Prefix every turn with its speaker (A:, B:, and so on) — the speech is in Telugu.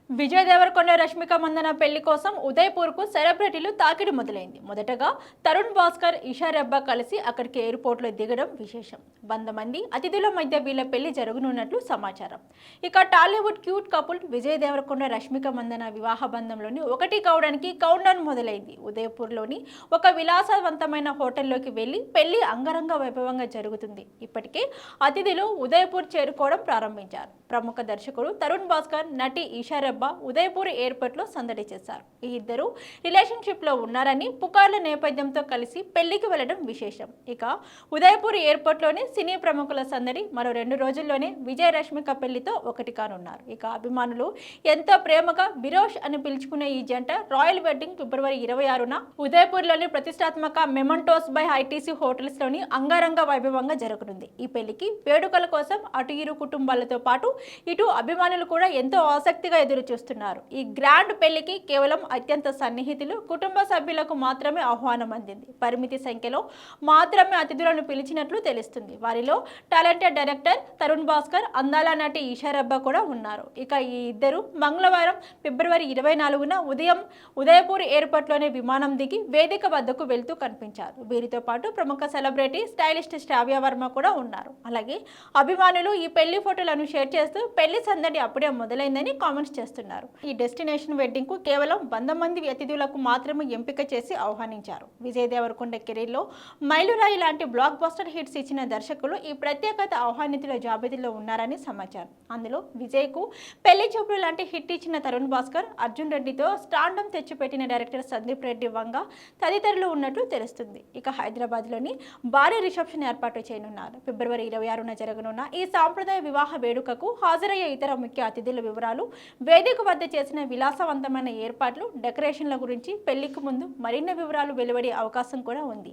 A: విజయ్ దేవరకొండ రష్మిక మందన పెళ్లి కోసం ఉదయపూర్కు సెలబ్రిటీలు తాకిడి మొదలైంది. మొదటగా తరుణ్ భాస్కర్, ఇషా రెబ్బా కలిసి అక్కడికి ఎయిర్పోర్ట్లో దిగడం విశేషం. 100 మంది అతిథుల మధ్య వీళ్ళ పెళ్లి జరగనున్నట్లు సమాచారం. ఇక టాలీవుడ్ క్యూట్ కపుల్ విజయ్ దేవరకొండ రష్మిక మందన వివాహ బంధంలోని ఒకటి కావడానికి కౌంట్ డౌన్ మొదలైంది. ఉదయపూర్లోని ఒక విలాసవంతమైన హోటల్లోకి వెళ్లి పెళ్లి అంగరంగ వైభవంగా జరుగుతుంది. ఇప్పటికే అతిథులు ఉదయపూర్ చేరుకోవడం ప్రారంభించారు. ప్రముఖ దర్శకుడు తరుణ్ భాస్కర్, నటి ఇషా రెబ్బా ఉదయపూర్ ఎయిర్పోర్ట్లో సందడి చేశారు. ఈ ఇద్దరు రిలేషన్షిప్ లో ఉన్నారని పుకార్ల నేపథ్యంతో కలిసి పెళ్లికి వెళ్లడం విశేషం. ఇక ఉదయపూర్ ఎయిర్పోర్ట్లోని సినీ ప్రముఖుల సందడి మరో 2 రోజుల్లోనే విజయ్ రష్మిక పెళ్లితో ఒకటి కానున్నారు. ఇక అభిమానులు ఎంతో ప్రేమగా బిరోష్ అని పిలుచుకునే ఈ జంట రాయల్ వెడ్డింగ్ ఫిబ్రవరి 26న ఉదయపూర్లోని ప్రతిష్టాత్మక మెమంటోస్ బై ఐటీసీ హోటల్స్ లోని అంగరంగ వైభవంగా జరగనుంది. ఈ పెళ్లికి వేడుకల కోసం అటు ఇరు కుటుంబాలతో పాటు ఇటు అభిమానులు కూడా ఎంతో ఆసక్తిగా ఎదురు చూస్తున్నారు. ఈ గ్రాండ్ పెళ్లికి కేవలం అత్యంత సన్నిహితులు, కుటుంబ సభ్యులకు మాత్రమే ఆహ్వానం అందింది. పరిమితి సంఖ్యలో మాత్రమే అతిథులను పిలిచినట్లు తెలుస్తుంది. వారిలో టాలెంటెడ్ డైరెక్టర్ తరుణ్ భాస్కర్, అందాల నటి ఇషా రెబ్బా కూడా ఉన్నారు. ఇక ఈ ఇద్దరు మంగళవారం ఫిబ్రవరి 24న ఉదయం ఉదయపూర్ ఎయిర్పోర్ట్లోనే విమానం దిగి వేదిక వద్దకు వెళ్తూ కనిపించారు. వీరితో పాటు ప్రముఖ సెలబ్రిటీ స్టైలిస్ట్ శ్రావ్య వర్మ కూడా ఉన్నారు. అలాగే అభిమానులు ఈ పెళ్లి ఫోటోలను షేర్ చేస్తూ పెళ్లి సందడి అప్పుడే మొదలైందని కామెంట్స్ చేస్తున్నారు. ఈ డెస్టినేషన్ వెడ్డింగ్ కు కేవలం 100 మంది అతిథులకు మాత్రమే ఎంపిక చేసి ఆహ్వానించారు. విజయ్ దేవరకొండ కెరీర్ లో మైలురాయి లాంటి బ్లాక్ బస్టర్ హిట్స్ ఇచ్చిన దర్శకులు ఈ ప్రత్యేకత ఆహ్వానితుల జాబితాలో ఉన్నారని సమాచారం. అందులో విజయ్ కు పెళ్లి చూపులు లాంటి హిట్ ఇచ్చిన తరుణ్ భాస్కర్, అర్జున్ రెడ్డితో స్టాండమ్ తెచ్చిపెట్టిన డైరెక్టర్ సందీప్ రెడ్డి వంగ తదితరులు ఉన్నట్లు తెలుస్తుంది. ఇక హైదరాబాద్ లోని భారీ రిసెప్షన్ ఏర్పాటు చేయనున్నారు. ఫిబ్రవరి 26న జరగనున్న ఈ సాంప్రదాయ వివాహ వేడుకకు హాజరయ్యే ఇతర ముఖ్య అతిథుల వివరాలు, వేదిక వద్ద చేసిన విలాసవంతమైన ఏర్పాట్లు, డెకరేషన్ల గురించి పెళ్లికి ముందు మరిన్ని వివరాలు వెలువడే అవకాశం కూడా ఉంది.